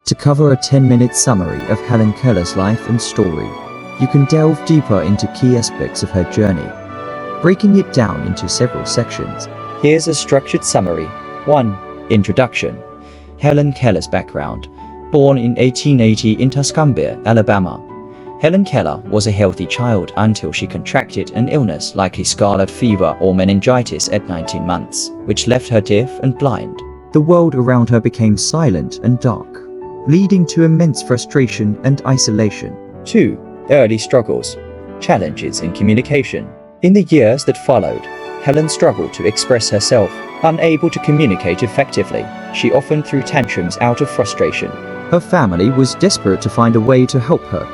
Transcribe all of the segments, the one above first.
To cover a 10-minute summary of Helen Keller's life and story, you can delve deeper into key aspects of her journey, breaking it down into several sections. Here's a structured summary. 1. Introduction. Helen Keller's background. Born in 1880 in Tuscumbia, Alabama, Helen Keller was a healthy child until she contracted an illness likely scarlet fever or meningitis at 19 months, which left her deaf and blind. The world around her became silent and dark, leading to immense frustration and isolation. 2. Early struggles. Challenges in communication. In the years that followed, Helen struggled to express herself. Unable to communicate effectively, she often threw tantrums out of frustration. Her family was desperate to find a way to help her.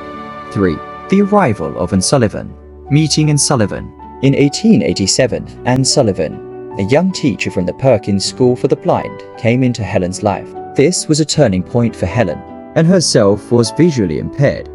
3. The arrival of Anne Sullivan. Meeting Anne Sullivan. In 1887, Anne Sullivan, a young teacher from the Perkins School for the Blind, came into Helen's life. This was a turning point for Helen. Anne herself was visually impaired,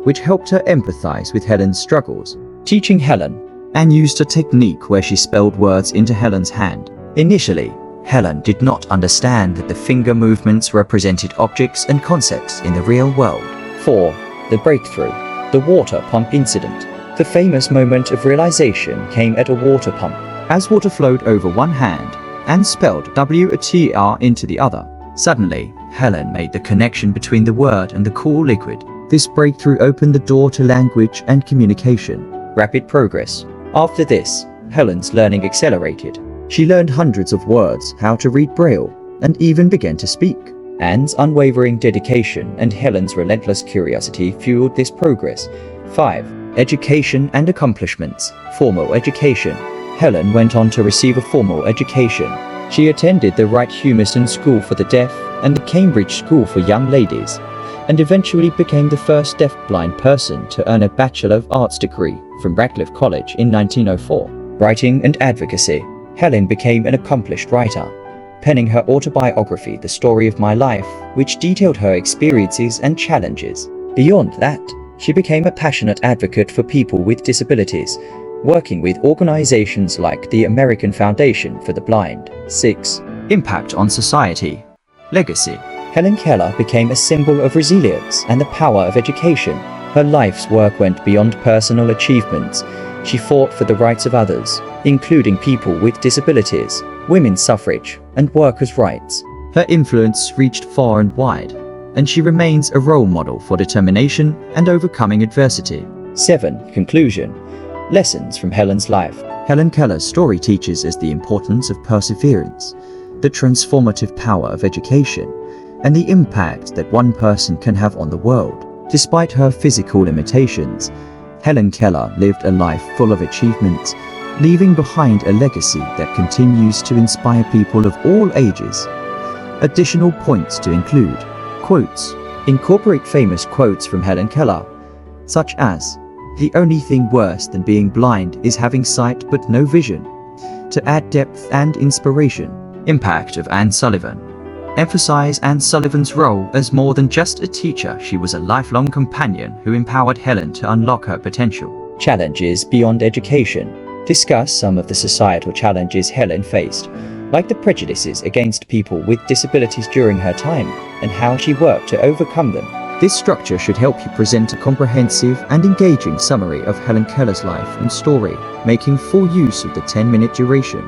which helped her empathize with Helen's struggles. Teaching Helen, Anne used a technique where she spelled words into Helen's hand. Initially, Helen did not understand that the finger movements represented objects and concepts in the real world. 4. The breakthrough. The water pump incident. The famous moment of realization came at a water pump. As water flowed over one hand, Anne spelled water into the other. Suddenly, Helen made the connection between the word and the cool liquid. This breakthrough opened the door to language and communication. Rapid progress. After this, Helen's learning accelerated. She learned hundreds of words, how to read Braille, and even began to speak. Anne's unwavering dedication and Helen's relentless curiosity fueled this progress. 5. Education and accomplishments. Formal education. Helen went on to receive a formal education. She attended the Wright Humiston School for the Deaf and the Cambridge School for Young Ladies, and eventually became the first deaf-blind person to earn a Bachelor of Arts degree from Radcliffe College in 1904. Writing and advocacy. Helen became an accomplished writer, penning her autobiography The Story of My Life, which detailed her experiences and challenges. Beyond that, she became a passionate advocate for people with disabilities, working with organizations like the American Foundation for the Blind. 6. Impact on society. Legacy. Helen Keller became a symbol of resilience and the power of education. Her life's work went beyond personal achievements. She fought for the rights of others, including people with disabilities, women's suffrage, and workers' rights. Her influence reached far and wide, and she remains a role model for determination and overcoming adversity. 7. Conclusion. Lessons from Helen's life. Helen Keller's story teaches us the importance of perseverance, the transformative power of education, and the impact that one person can have on the world. Despite her physical limitations, Helen Keller lived a life full of achievements, leaving behind a legacy that continues to inspire people of all ages. Additional points to include. Quotes. Incorporate famous quotes from Helen Keller, such as, "The only thing worse than being blind is having sight but no vision," to add depth and inspiration. Impact of Anne Sullivan. Emphasize Anne Sullivan's role as more than just a teacher. She was a lifelong companion who empowered Helen to unlock her potential. Challenges beyond education. Discuss some of the societal challenges Helen faced, like the prejudices against people with disabilities during her time, and how she worked to overcome them. This structure should help you present a comprehensive and engaging summary of Helen Keller's life and story, making full use of the 10-minute duration.